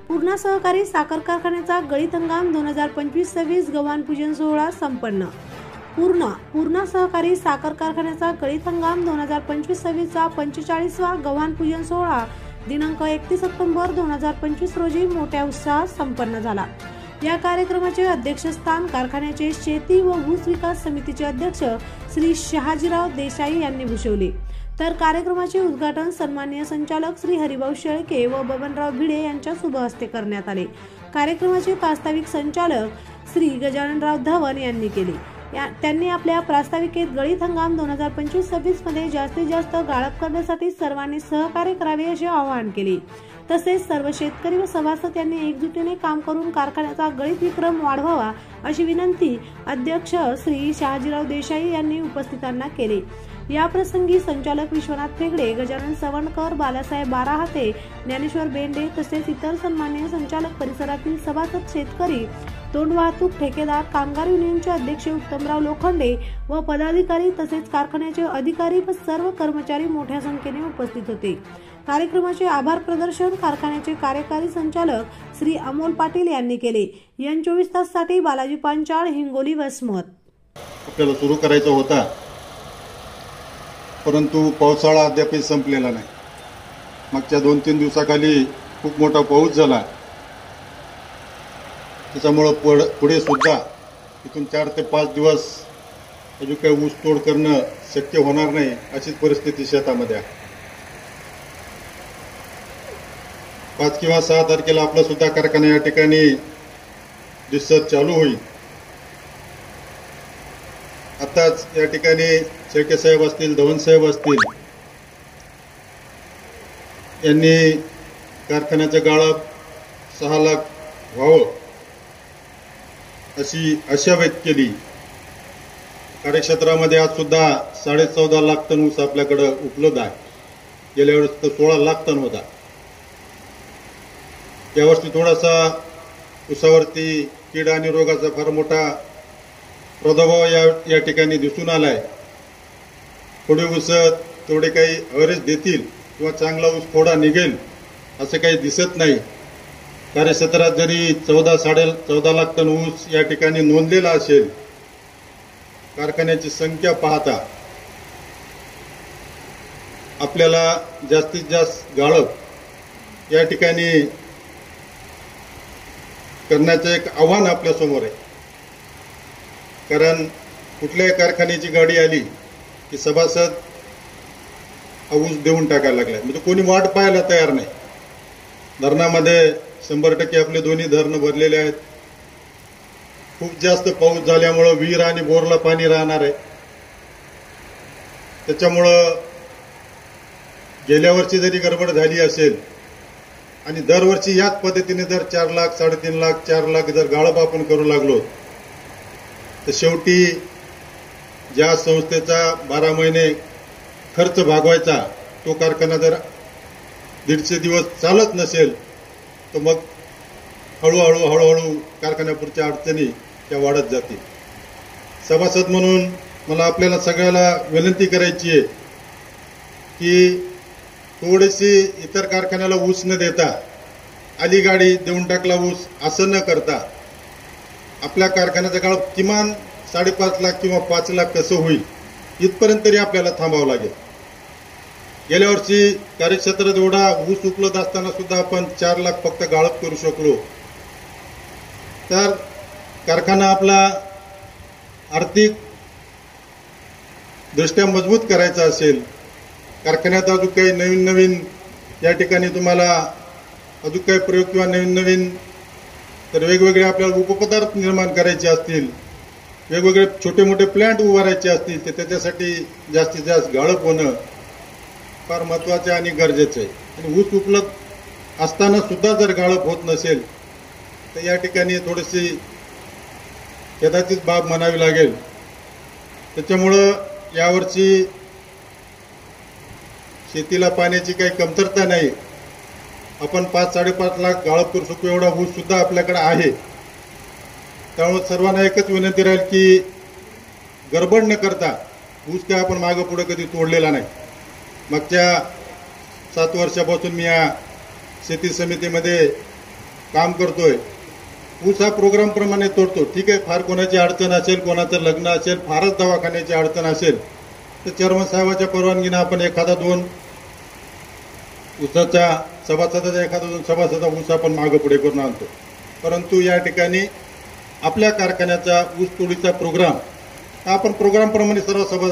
पूर्णा सहकारी साखर कारखान्याचा गळीत हंगाम 2025-26 गव्हाण पूजन सोहळा संपन्न। पूर्णा सहकारी साखर कारखान्याचा गळीत हंगाम 2025-26 चा 45वा गव्हाण पूजन सोहळा दिनांक 31 ऑक्टोबर 2025 रोजी मोठ्या उत्साहात संपन्न झाला। या कार्यक्रमाचे अध्यक्षस्थान कारखान्याचे शेती व ऊस विकास समितीचे अध्यक्ष श्री शहाजीराव देसाई यांनी भूषवले। तर कार्यक्रमाचे उद्घाटन सन्माननीय संचालक श्री हरिभाऊ शेळके व बबनराव भिडे यांच्या शुभ हस्ते करण्यात आले। कार्यक्रमाचे प्रास्ताविक संचालक श्री गजाननराव धवन यांनी केले। त्यांनी आपल्या प्रास्ताविकेत गळीत हंगाम 2025-26 मध्ये जास्तीत जास्त गाळप करण्यासाठी सर्वांनी सहकार्य करावे असे आवाहन केले। तसेच सर्व शेतकरी व सभासद यांनी एकजुटीने काम करून कारखान्याचा गळीत विक्रम वाढवावा अशी विनंती अध्यक्ष श्री शहाजीराव देसाई यांनी उपस्थितांना केली। या प्रसंगी संचालक विश्वनाथ फेगडे, गजानन सवणकर, बालासाहेब बाराहाते, ज्ञानेश्वर बेंडे तसेच इतर सन्माननीय संचालक, परिसरातील सभासद, शेतकरी, तोंड वाहतूक ठेकेदार, कामगार युनियनचे अध्यक्ष उत्तमराव लोखंडे व पदाधिकारी तसेच कारखान्याचे अधिकारी व सर्व कर्मचारी मोठ्या संख्येने उपस्थित होते। कार्यक्रमाचे आभार प्रदर्शन कारखान्याचे कार्यकारी संचालक श्री अमोल पाटील यांनी केले। एन 24 ताससाठी बालाजी पांचाळ, हिंगोली, वसमत। आपल्याला सुरू करायचा होता, परंतु पावसाळा अद्याप संपलेला नाही। मागच्या 2-3 दिवसाखाली खूप मोठा पाऊस झाला, त्याच्यामुळे पुढे सुद्धा इथून 4 ते 5 दिवस अजून काही ऊस तोड करणं शक्य होणार नाही अशीच परिस्थिती शेतामध्ये आहे। 5 किंवा 6 तारखेला आपला सुद्धा कारखाना या ठिकाणी दिवसात चालू होईल। आताच या ठिकाणी शेळके साहेब असतील, धवन साहेब असतील, यांनी कारखान्याचं गाळप 6 लाख व्हावं अशी आशा व्यक्त केली। कार्यक्षेत्रामध्ये आज सुद्धा 14.5 लाख टन ऊस आपल्याकडे उपलब्ध आहे। गेल्या वेळेस तर 16 लाख टन होता। यावर्षी थोडासा ऊसावरती कीड आणि रोगाचा फार मोठा प्रादुर्भाव या ठिकाणी दिसून आलाय। थोडे ऊस तेवढे काही अवरेज देतील किंवा चांगला ऊस थोडा निघेल असं काही दिसत नाही। कार्यक्षेत्रात जरी 14 लाख टन ऊस या ठिकाणी नोंदलेला असेल, कारखान्याची संख्या पाहता आपल्याला जास्तीत जास्त गाळप या ठिकाणी करण्याचं एक आव्हान आपल्या समोर आहे। कारण कुठल्याही कारखान्याची गाडी आली की सभासद ऊस देऊन टाकायला लागलाय, म्हणजे कोणी वाट पाहायला तयार नाही। धरणामध्ये 100% आपले दोन्ही धरणं भरलेले आहेत। खूप जास्त पाऊस झाल्यामुळं विहीर आणि बोरला पाणी राहणार आहे। त्याच्यामुळं गेल्या वर्षी जरी गडबड झाली असेल आणि दरवर्षी याच पद्धतीने जर 4 लाख, 3.5 लाख, 4 लाख जर गाळप आपण करू लागलो तर शेवटी ज्या संस्थेचा 12 महिने खर्च भागवायचा तो कारखाना जर 150 दिवस चालत नसेल तर मग हळूहळू कारखान्यापुढच्या अडचणी त्या वाढत जातील। सभासद म्हणून मला आपल्याला सगळ्याला विनंती करायची आहे की थोडीशी इतर कारखान्याला ऊस न देता आली गाडी देऊन टाकला ऊस असं न करता आपल्या कारखान्याचा काळ किमान 5.5 लाख किंवा 5 लाख कसं होईल इथपर्यंत तरी आपल्याला थांबावं लागेल। गेल्या वर्षी कार्यक्षेत्रात एवढा ऊस उपलब्ध असताना सुद्धा आपण 4 लाख फक्त गाळप करू शकलो। तर कारखाना आपला आर्थिक दृष्ट्या मजबूत करायचा असेल, कारखान्यात अजून काही नवीन या ठिकाणी तुम्हाला अजून काही प्रयोग किंवा नवीन तर वेगवेगळे आपल्याला उपपदार्थ निर्माण करायचे असतील, वेगवेगळे छोटे मोठे प्लांट उभारायचे असतील तर त्याच्यासाठी जास्तीत जास्त गाळप होणं फार महत्वाचं आणि गरजेचं आहे। आणि ऊस उपलब्ध असताना सुद्धा जर गाळप होत नसेल तर या ठिकाणी थोडीशी खेदाचीच बाब म्हणावी लागेल। त्याच्यामुळं यावर्षी शेतीला पाण्याची काही कमतरता नाही। आपण 5-5.5 लाख गाळप करू शकतो एवढा ऊस सुद्धा आपल्याकडे आहे। त्यामुळे सर्वांना एकच विनंती राहील की गडबड न करता ऊस काय आपण मागे पुढे कधी तोडलेला नाही। मागच्या 7 वर्षापासून मी या शेती समितीमध्ये काम करतोय, ऊस हा प्रोग्राम प्रमाणे तोडतो. ठीक आहे, फार कोणाची अडचण असेल, कोणाचं लग्न असेल, फारच दवाखान्याची अडचण असेल तर चेअरमन साहेबाच्या परवानगीने आपण एखादा दोन ऊसाच्या सभासदाचा ऊस आपण मागे पुढे करून आणतो. परंतु या ठिकाणी आपल्या कारखान्याचा ऊस तोडीचा प्रोग्राम हा आपण प्रोग्राम प्रमाणे सर्व सभा